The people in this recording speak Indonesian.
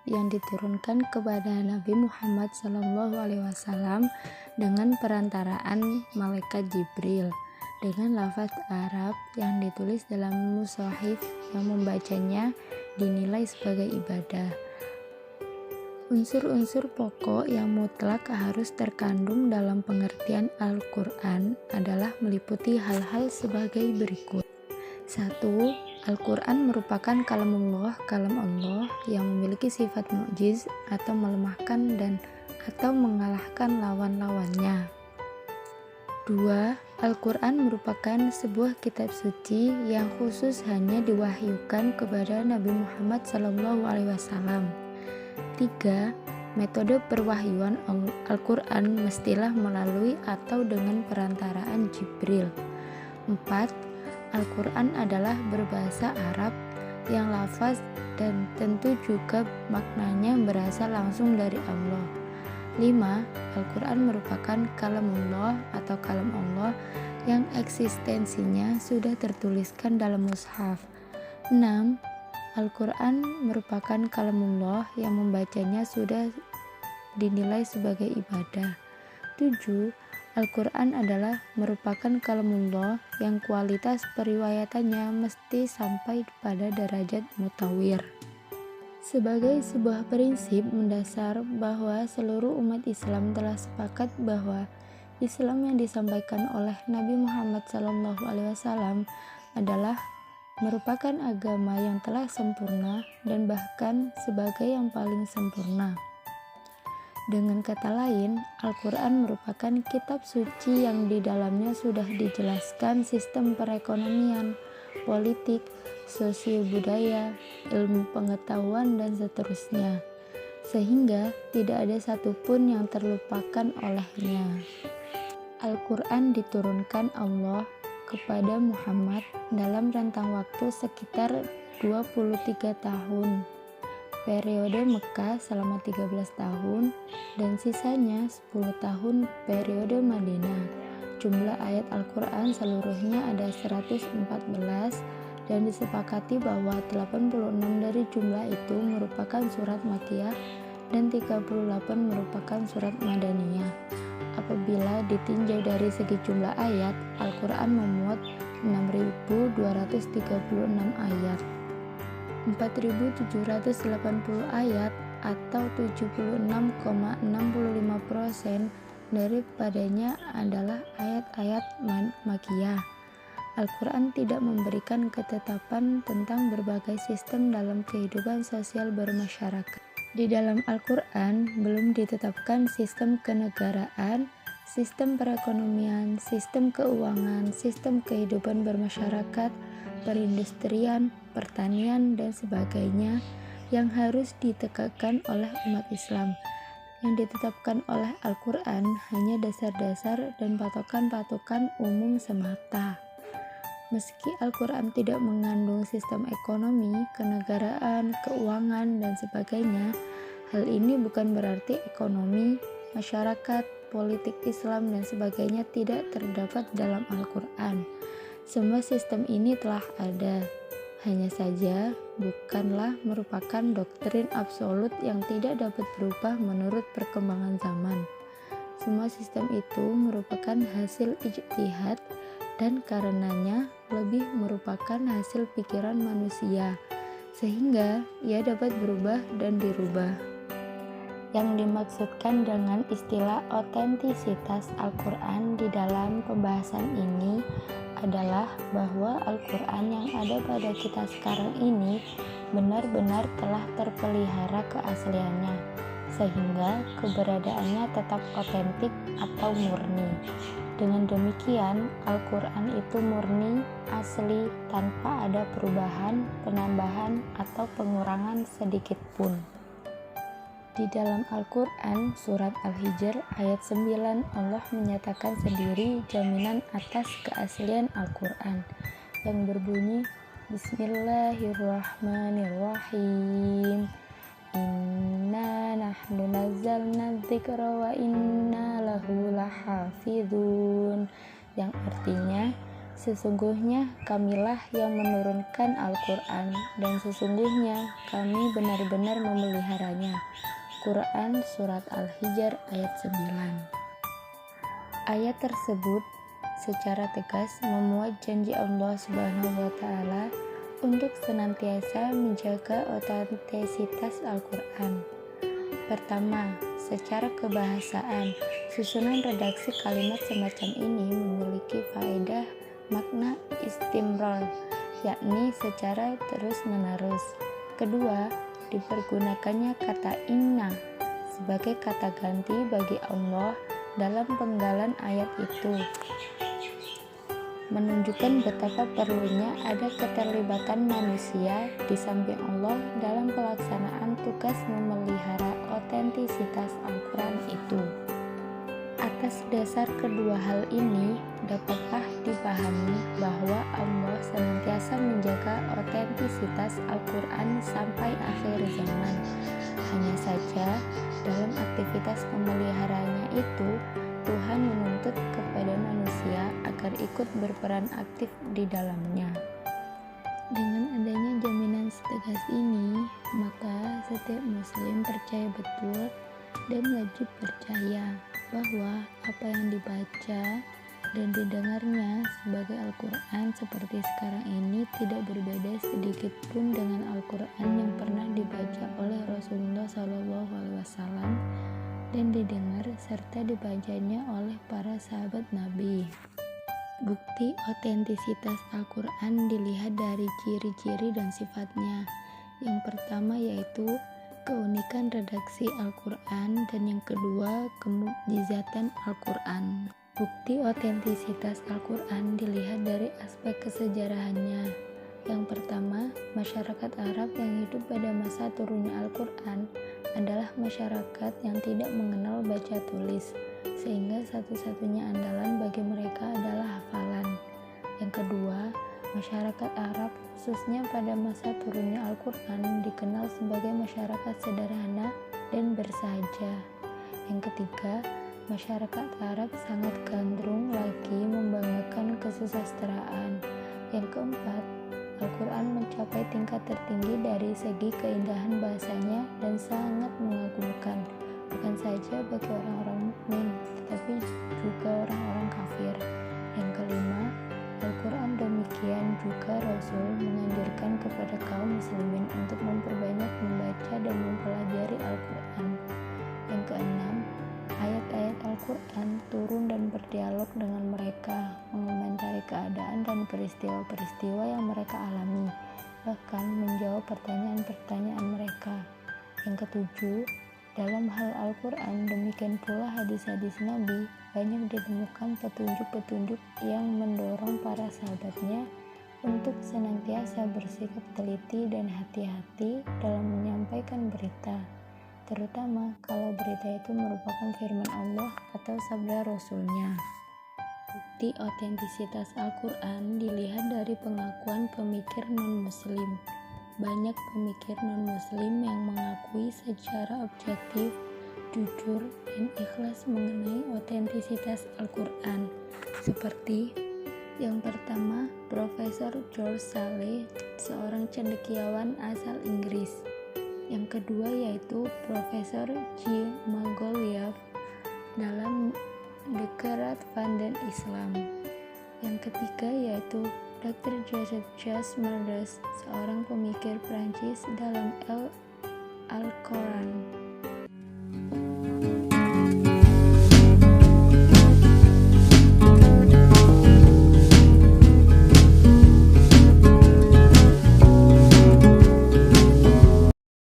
yang diturunkan kepada Nabi Muhammad SAW dengan perantaraan malaikat Jibril dengan lafaz Arab yang ditulis dalam mushaf yang membacanya dinilai sebagai ibadah. Unsur-unsur pokok yang mutlak harus terkandung dalam pengertian Al-Quran adalah meliputi hal-hal sebagai berikut. 1. Al-Quran merupakan kalam Allah yang memiliki sifat mu'jiz atau melemahkan dan atau mengalahkan lawan-lawannya. 2. Al-Quran merupakan sebuah kitab suci yang khusus hanya diwahyukan kepada Nabi Muhammad SAW. 3. Metode perwahyuan Al-Quran mestilah melalui atau dengan perantaraan Jibril. 4. Al-Quran adalah berbahasa Arab yang lafaz dan tentu juga maknanya berasal langsung dari Allah. 5. Al-Quran merupakan kalamullah atau kalam Allah yang eksistensinya sudah tertuliskan dalam mushaf. 6. Al-Quran merupakan kalamullah yang membacanya sudah dinilai sebagai ibadah. 7. Al-Quran adalah merupakan kalamullah yang kualitas periwayatannya mesti sampai pada derajat mutawir. Sebagai sebuah prinsip mendasar bahwa seluruh umat Islam telah sepakat bahwa Islam yang disampaikan oleh Nabi Muhammad SAW adalah merupakan agama yang telah sempurna dan bahkan sebagai yang paling sempurna. Dengan kata lain, Al-Quran merupakan kitab suci yang di dalamnya sudah dijelaskan sistem perekonomian, politik, sosio-budaya, ilmu pengetahuan, dan seterusnya, sehingga tidak ada satupun yang terlupakan olehnya. Al-Quran diturunkan Allah kepada Muhammad dalam rentang waktu sekitar 23 tahun. Periode Mekah selama 13 tahun dan sisanya 10 tahun periode Madinah. Jumlah ayat Al-Quran seluruhnya ada 114 dan disepakati bahwa 86 dari jumlah itu merupakan surat Makkiyah dan 38 merupakan surat Madaniyah. Apabila ditinjau dari segi jumlah ayat, Al-Quran memuat 6.236 ayat. 4.780 ayat atau 76,65% daripadanya adalah ayat-ayat Makkiyah. Al-Quran tidak memberikan ketetapan tentang berbagai sistem dalam kehidupan sosial bermasyarakat. Di dalam Al-Quran belum ditetapkan sistem kenegaraan, sistem perekonomian, sistem keuangan, sistem kehidupan bermasyarakat, perindustrian, pertanian, dan sebagainya yang harus ditegakkan oleh umat Islam. Yang ditetapkan oleh Al-Quran hanya dasar-dasar dan patokan-patokan umum semata. Meski Al-Quran tidak mengandung sistem ekonomi, kenegaraan, keuangan, dan sebagainya, hal ini bukan berarti ekonomi, masyarakat, politik Islam, dan sebagainya tidak terdapat dalam Al-Quran. Semua sistem ini telah ada, hanya saja bukanlah merupakan doktrin absolut yang tidak dapat berubah menurut perkembangan zaman. Semua sistem itu merupakan hasil ijtihad dan karenanya lebih merupakan hasil pikiran manusia, sehingga ia dapat berubah dan dirubah. Yang dimaksudkan dengan istilah otentisitas Al-Quran di dalam pembahasan ini adalah bahwa Al-Quran yang ada pada kita sekarang ini benar-benar telah terpelihara keasliannya, sehingga keberadaannya tetap otentik atau murni. Dengan demikian, Al-Quran itu murni, asli, tanpa ada perubahan, penambahan, atau pengurangan sedikit pun. Di dalam Al-Quran, surat Al-Hijr ayat 9, Allah menyatakan sendiri jaminan atas keaslian Al-Quran yang berbunyi Bismillahirrahmanirrahim. Inna nahnu nazzalna dzikra wa inna lahu lahafidhun, yang artinya Sesungguhnya kamilah yang menurunkan Al-Quran, dan sesungguhnya kami benar-benar memeliharanya. Quran Surat Al-Hijr ayat 9. Ayat tersebut secara tegas memuat janji Allah Subhanahu wa Ta'ala untuk senantiasa menjaga otentisitas Al-Quran. Pertama, secara kebahasaan, susunan redaksi kalimat semacam ini memiliki faedah makna istimror, yakni secara terus-menerus. Kedua, dipergunakannya kata inna sebagai kata ganti bagi Allah dalam penggalan ayat itu, menunjukkan betapa perlunya ada keterlibatan manusia di samping Allah dalam pelaksanaan tugas memelihara otentisitas Al-Quran itu. Atas dasar kedua hal ini, dapatlah dipahami bahwa Allah senantiasa menjaga otentisitas Al-Quran sampai akhir zaman. Hanya saja, dalam aktivitas memeliharanya itu, Tuhan menuntut kepada manusia agar ikut berperan aktif di dalamnya. Dengan adanya jaminan setegas ini, maka setiap muslim percaya betul dan wajib percaya bahwa apa yang dibaca dan didengarnya sebagai Al-Quran seperti sekarang ini tidak berbeda sedikit pun dengan Al-Quran yang pernah dibaca oleh Rasulullah SAW dan didengar serta dibacanya oleh para sahabat Nabi. Bukti otentisitas Al-Quran dilihat dari ciri-ciri dan sifatnya. Yang pertama yaitu keunikan redaksi Al-Quran, dan yang kedua kemukjizatan Al-Quran. Bukti otentisitas Al-Quran dilihat dari aspek kesejarahannya. Yang pertama, masyarakat Arab yang hidup pada masa turunnya Al-Quran adalah masyarakat yang tidak mengenal baca tulis, sehingga satu-satunya andalan bagi mereka adalah hafalan. Yang kedua, masyarakat Arab khususnya pada masa turunnya Al-Quran dikenal sebagai masyarakat sederhana dan bersahaja. Yang ketiga, masyarakat Arab sangat gandrung lagi membanggakan kesusastraan. Yang keempat, Al-Quran mencapai tingkat tertinggi dari segi keindahan bahasanya dan sangat mengagumkan, bukan saja bagi orang-orang mukmin, tetapi juga orang-orang kafir. Yang kelima, Al-Quran demikian juga Rasul menganjurkan kepada kaum muslimin untuk memperbanyak membaca dan mempelajari Al-Quran. Yang keenam, ayat-ayat Al-Quran turun dan berdialog dengan mereka, mengomentari keadaan dan peristiwa-peristiwa yang mereka alami, bahkan menjawab pertanyaan-pertanyaan mereka. Yang ketujuh, dalam hal Al-Quran demikian pula hadis-hadis Nabi banyak ditemukan petunjuk-petunjuk yang mendorong para sahabatnya untuk senantiasa bersikap teliti dan hati-hati dalam menyampaikan berita, terutama kalau berita itu merupakan firman Allah atau sabda Rasul-Nya. Bukti otentisitas Al-Quran dilihat dari pengakuan pemikir non-muslim. Banyak pemikir non-muslim yang mengakui secara objektif, jujur, dan ikhlas mengenai otentisitas Al-Quran, seperti yang pertama, Profesor George Saleh, seorang cendekiawan asal Inggris. Yang kedua yaitu Profesor G. Magoliath dalam The Quran dan Islam. Yang ketiga yaitu Dr. Joseph Jas Marders, seorang pemikir Prancis dalam